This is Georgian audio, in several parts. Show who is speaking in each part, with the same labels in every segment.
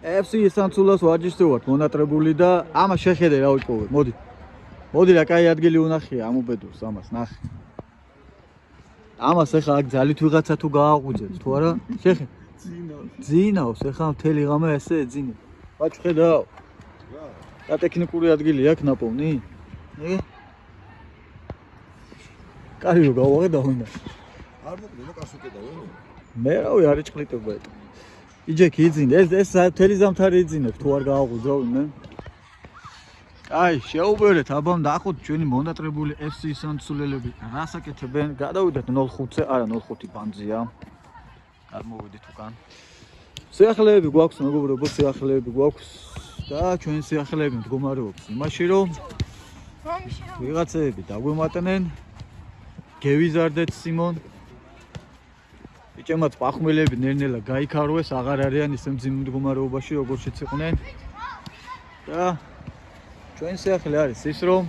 Speaker 1: FC სამცულას ვარჯიშზე ვართ მონატრებული და ამას შეხედე რა ვიპოვე. მოდი რა კაი ადგილი უნახია ამ უბედურს ამას ნახე. ამას ეხა აქ ძალით ვიღაცა თუ გააღვიძებს თუ არა შეხედე. ძინავს ეხა მთელი ღამე ესე ეძინა. ბაჭო ხედავ. რა ტექნიკური ადგილი აქვს ნაპოვნი? ნე? კარი რო გავაყედავ უნდა.
Speaker 2: არ მოკლე კასუკედა ვენო.
Speaker 1: მე რავი არ იჭყლიტობა. იჯექი იძინე ეს მთელი ზამთარი იძინებ თუ არ გააღვიძო ვინმე. აი შეუბერეთ აბამ დაახოთ ჩვენი მონატრებული FC სამცულელები რას აკეთებენ გადავიდეთ 05-ზე არა 05 ბანძია გადმოვიდეთ უკან სიახლეები გვაქვს მეგობრებო სიახლეები გვაქვს და ჩვენ სიახლეები მდგომარეობს იმაში რომ ვიღაცები დაგვემატნენ გევიზარდეთ სიმონ ბიჭებმა პახმელები ნერნელა გაიქარვეს აღარ არიან ისე მძიმე მდგომარეობაში როგორც შეციყვნენ და ჩვენ სიახლე არის ის რომ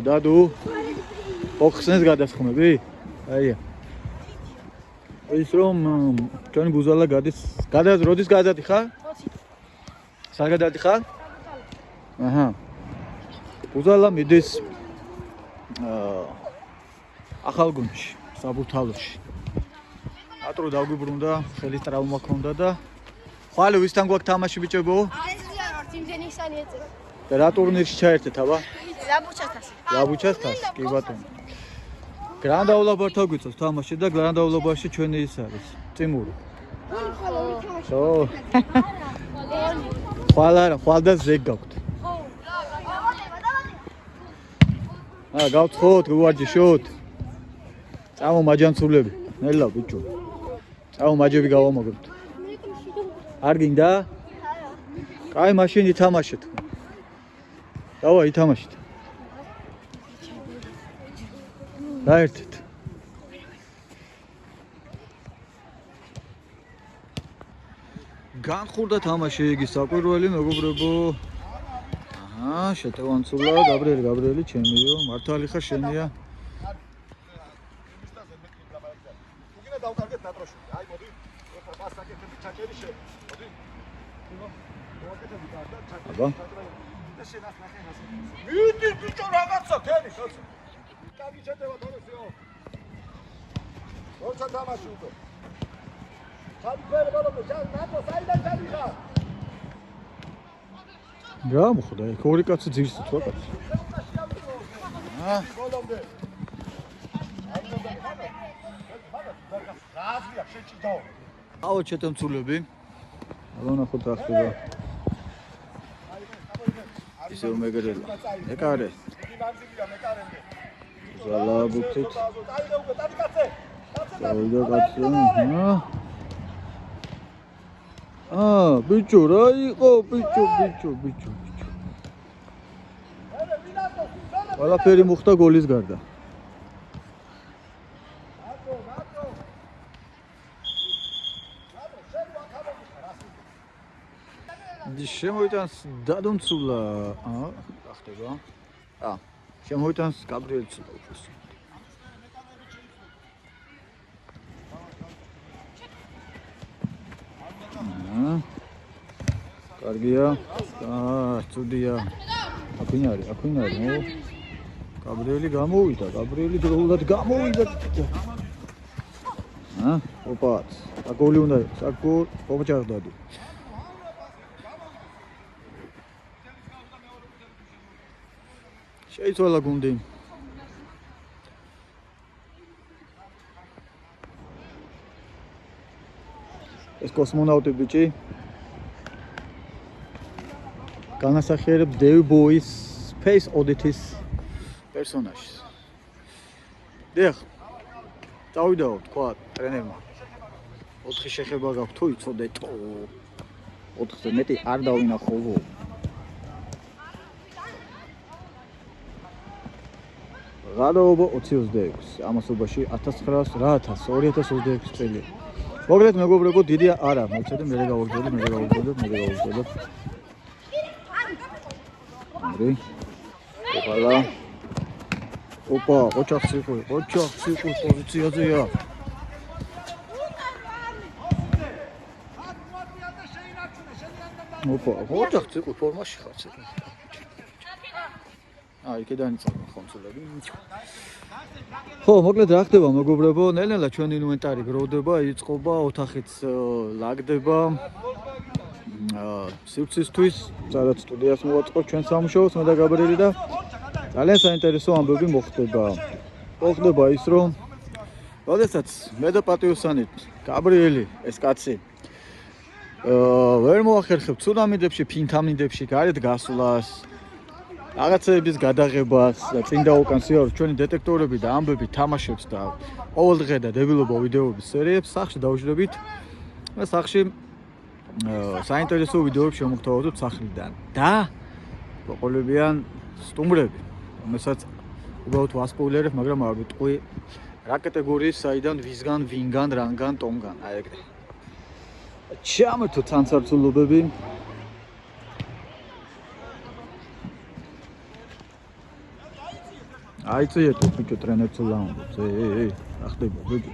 Speaker 1: დადუ ოხსნეს გადასხმები აია ის რომ ჩვენი ბუზალა გადის როდის გადადიხარ? სად გადადიხარ? აჰა ბუზალა მიდის ახალგუნდში საბურთალოში ატრო დაგვიბრუნდა ხელის ტრავმა ჰქონდა და ხვალე ვისთან გვაქვს თამაში ბიჭებო? და რა ტურნირში ჩაერთეთ აბა? ლაბუჩასთან კი ბატონო გრანდაულაბართან გვიწევს თამაში და გრანდაულაბარში ჩვენი ის არის ტიმური ხო ხვალ და ზეგ გაქვთ გავთხოთ გვარჯიშოთ წამო მაჯანცულები ნელა ბიჭო წამო მაჯები გავამაგროთ არ გინდა? კაი მაშინ ითამაშეთ დავა ითამაშეთ დაერთეთ განხურდა თამაში იგი საკვირველი მეგობრებო აჰა შეტევანცულა გაბრიელი ჩემიო მართალი ხარ შენია
Speaker 2: უგინა დავკარგეთ ნატროში აი მოდი მასაკეთები ჩაჭერიში მოდი
Speaker 1: აბა
Speaker 2: მიდი ბიჭო რაღაცა თენი ხოცა კარგი შეტევა თორესიო როცა თამაში უკვე ჩამქერე ბოლომდე ნატო საიდან ჩამიხარ
Speaker 1: გამოხდა იქ ორი კაცი ძირს თქვა კაცი
Speaker 2: ბოლომდე რაზია შეჭიდაო
Speaker 1: აუ ჩეთემცულები აბა ნახოთ რა ხდება ისე უმეგრელა ეკარე ზალაბუთით დაიდო კაცი ბიჭო რა იყო ბიჭო ყველაფერი მოხდა გოლის გარდა შემოიტანს დადონცულა რა ხდება შემოიტანს გაბრიელცულა უფროს კარგია ცუდია აქვინ არის გაბრიელი გამოვიდა დროულად გამოვიდა ოპაც აგოლი უნდა საკურ ოპჭარდადი შეიცვალა გუნდი ეს კოსმონავტი ბიჭი განასახიერებს დევ ბოის Space Oddity-ის პერსონაჟს დიახ დავიდაო თქვა ტრენერმა 4 შეხება გაქვს თუ იცოდეთო 4-ზე მეტი არ დავინახოვო გადაობა 26 ამასობაში 2026 წელი მოგლეთ მეგობრებო დიდი არა მოცადე მე გავუგებდე ოპა ოჩახი პოზიციაზეა ოპა, ოჯახ ციყო ფორმაში ხარ ცოტა. იქედან იწავა ხომცლები. ხო, მოკლედ რა ხდება მეგობრებო, ნელ-ნელა ჩვენი ინვენტარი გროვდება, იწყობა, ოთახიც ლაგდება. სივრცისთვის, სადაც სტუდიას მოვაწყობ ჩვენ სამუშაოს, მე და გაბრიელი და ძალიან საინტერესო ამბები მოხდება. მოხდება ის, რომ როდესაც მე და პატიოსანი, გაბრიელი, ეს კაცი ვერ მოახერხებ ცუნამიდებში, ფინთამიდებში გარეთ გასვლას, რაღაცების გადაღებას და წინ და უკან სიარულს ჩვენი დეტექტორები და ამბები თამაშებს და ყოველდღე და დებილობა ვიდეოების სერიებს სახში დავუშვებით. და სახში საინტერესო ვიდეოები შემოგთავაზობთ სახლიდან და მოყოლებიან სტუმრები, რომელსაც უბრალოდ ვასპოილერებ, მაგრამ არ ვიტყვი რა კატეგორიის, საიდან, ვისგან, ვინგან, რანგან, ტომგან, აი ეგრე. ჩამოთო თანცარცულობები. აიწიეთ ბიჭო ტრენერს ლაუნდებს. რა ხდება ბიჭო?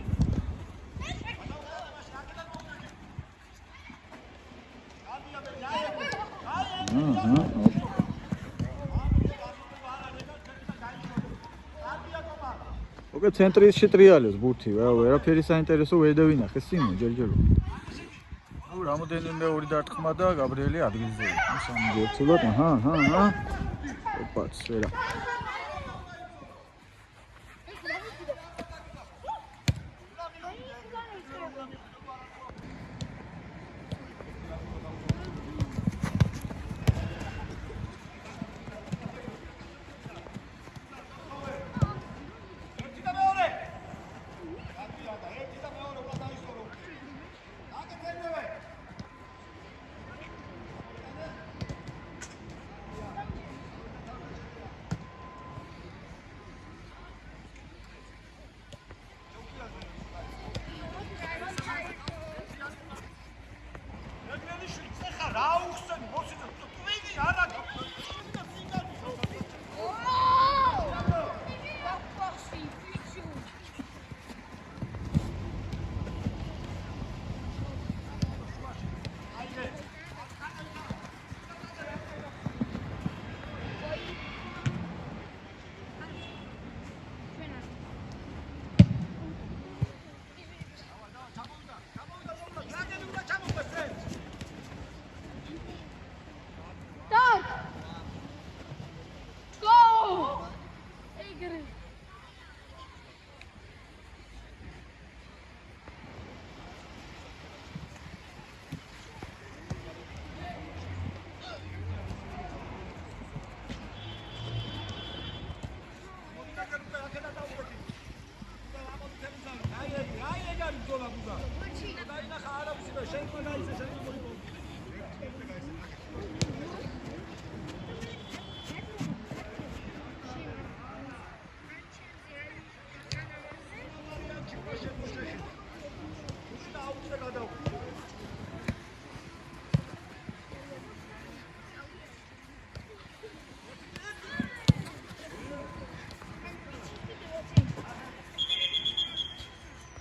Speaker 1: ოკე ცენტრში ტრიალებს ბურთი, ვერაფერი საინტერესო ვერ დავინახე სიმო ჯერჯერობით. რამოდენიმე ორი დარტყმა და გაბრიელი ადგილზე. სამჯერცულად, ოპა, სერა.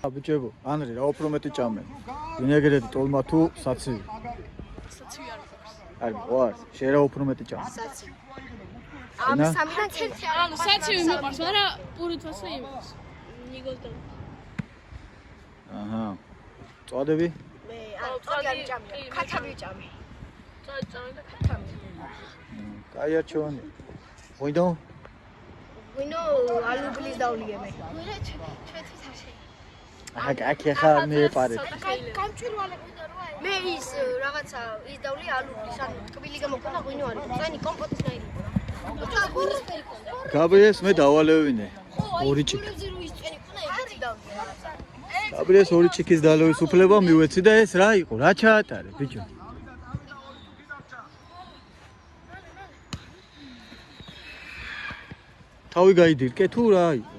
Speaker 1: აბიჭებო, ანრი რა უფრო მეტი ჭამენ. ვინეგრეტი, ტოლმა თუ საცივი?
Speaker 3: საცივი არ მყავს.
Speaker 1: არ მყავს? შენ რა უფრო მეტი ჭამენ?
Speaker 3: საცივი. ამ სამიდან ერთი არ ანუ საცივი მიყვარს, მაგრამ პურითვასე იმას. ნიგოლთან.
Speaker 1: აჰა. წვადები?
Speaker 3: მე არ წვადი ჭამე. ქათამი ჭამე. წვადი ჭამე და ქათამი.
Speaker 1: კაი არჩევანი. ვინო?
Speaker 3: ვინო ალუბლის დავლიგე მე. მე ჩვენთვის არ შეიძლება.
Speaker 1: აქ ახლა მე პარეთ.
Speaker 3: გამჭვირვალები და როა. მე ის რაღაცა ის დავლი ალუბლის ანუ ტკბილი გამოგონა ღვინო არის. წანი კომპოტის ნაირი. და გურისფერი ქონდა.
Speaker 1: გაბრიელს მე დავალევინე. ორი ჩიქ. გაბრიელს ორი ჩიქის დალოვის უფლება მივეცი და ეს რა იყო? რა ჩაატარე, ბიჭო? თავი გაიდირკე თუ რა იყო?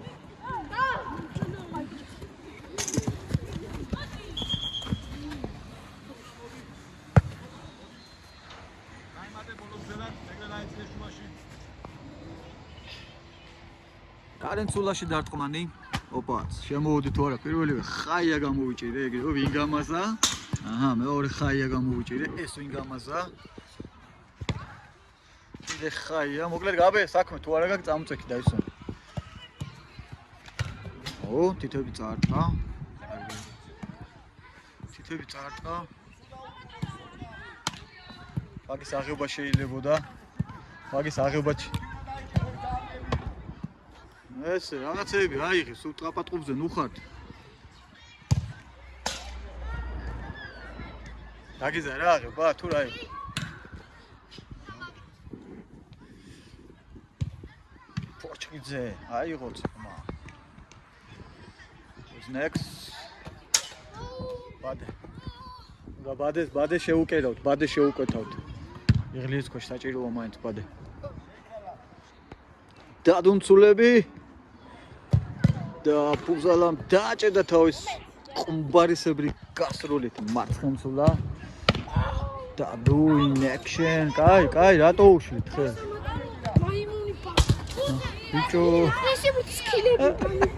Speaker 1: კარენცულაში დარტყმანი. ოპა, შემოვიდი თუ არა, პირველივე ხაია გამოვიჭირე, ეგრე ვინ გამაზა? აჰა, მეორე ხაია გამოვიჭირე, ეს ვინ გამაზა? ეხაია, მოკლედ გაბე საქმე თუ არა გაქვს წამოწექი დაისვენ. ო, თითები წაარტყა. თითები წაარტყა. მაგის აღება შეიძლებოდა. მაგის აღება ესე რაღაცეები აიღე, სულ ტრაპატყუბზე ნუ ხართ. დაგიზა რა აღება თუ რა იყო? პორჩკიძე, აიღოთ ხმა. Who's next? ბადე შეუკერავთ, ბადე შეუკეთავთ. იღლის ქვეშ საჭიროა მაინც ბადე. დადუნცულები და პუზალამ დააჭერდა თავის ყუმბარისებრი გასროლით მარცხნივსულა და doing action. კაი, რატო უშლით ხე?
Speaker 3: მაიმუნი პა.
Speaker 1: ბიჭო.
Speaker 3: ესე მწკილები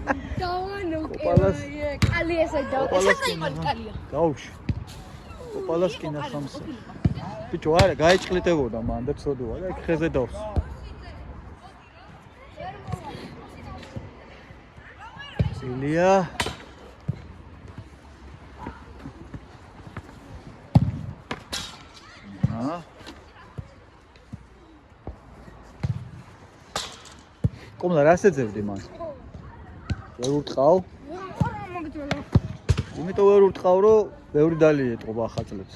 Speaker 3: დავანო.
Speaker 1: კოპალას.
Speaker 3: კალი ესე დავა. ესეც იყო კალია.
Speaker 1: გაუში. კოპალას კი ნახამსა. ბიჭო არა, გაიჭყლიტებოდა მან და ცოდოა და იქ ხეზე დავს. Ilya. Kom daar rest het die man. ვერ ურტყავ? იმიტომ ვერ ურტყავ, რომ ბევრი დალი ეტყობა ახალწლებს.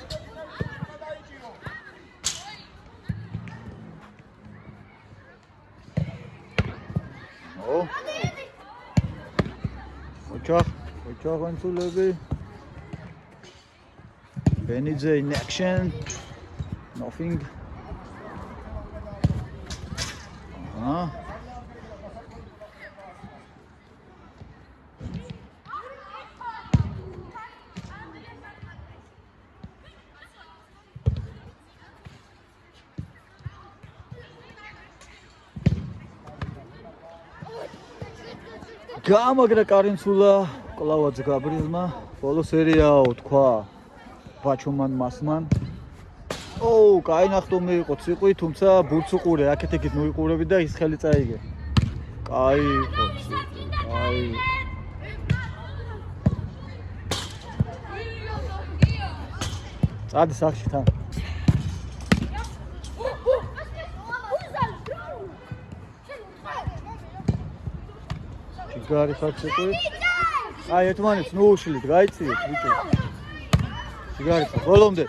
Speaker 1: ო ოჩახ ანცულები ბენიძე in action nothing გამაგრა კარინცულა კლავაძე გაბრილმა ბოლო სერიაო თქვა ბაჩუმან მასმან ო კაი ნახტომი იყო ციყვი თუმცა ბურთს უყურე აქეთ ეგეთ მოიყურები და ის ხელი წაიგე კაი იყო კაი წადი სახში თან გარი ხარცეკი აი ერთმანეთს ნუ უშლით გაიწიეთ ბიჭო სიგარი ბოლომდე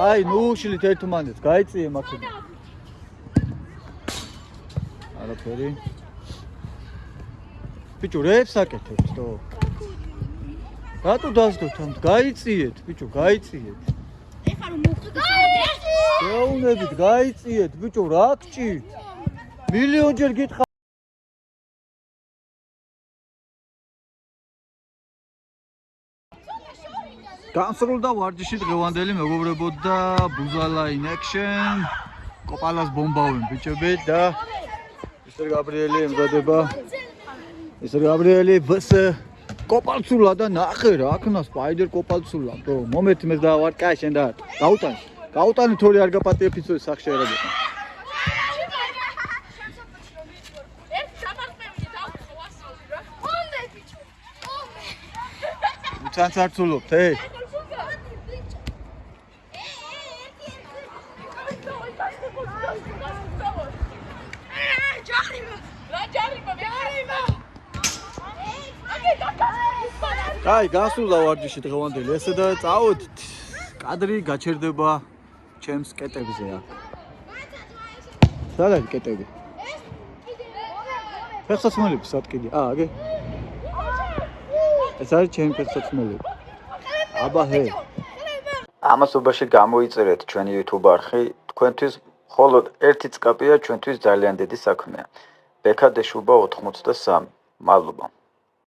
Speaker 1: აი ნუ უშლით ერთმანეთს გაიწიე მაგები არაფერი ბიჭო რეებს აკეთებთ თო რატო დასდოთ ამ გაიწიეთ ბიჭო გაიწიეთ
Speaker 3: ეხლა რომ მოვხდეთ
Speaker 1: შეუნებით გაიწიეთ ბიჭო რა გჭირთ მილიონჯერ გითხარ განსრულდა ვარჯიში დღევანდელი მეგობრებოდა ბუზალა in action კოპალას ბომბავენ ბიჭები და მისტერ გაბრიელი ემზადება მისტერ გაბრიელი ბს კოპალცულა და ნახე რა აქნა სპაიდერ კოპალცულა ბრო მომეთი მე დავარ კაი შენ და გაუტანი თორი არ გაპატიებ იცოდი სახში არაბი ჩანცარცულობთ კაი გასულა ვარჯიში დღევანდელი ესე და წავედით კადრი გაჩერდება ჩემს კეტებზე აქ სადაა კეტები ფეხსაცმელები სატკიდი აგე ეს არის ჩემი ფეხსაცმელები აბა ჰე ამასობაში გამოიწერეთ ჩვენი YouTube არხი თქვენთვის მხოლოდ ერთი წკაპია ჩვენთვის ძალიან დიდი საქმეა ბექადეშუბა 83 მადლობა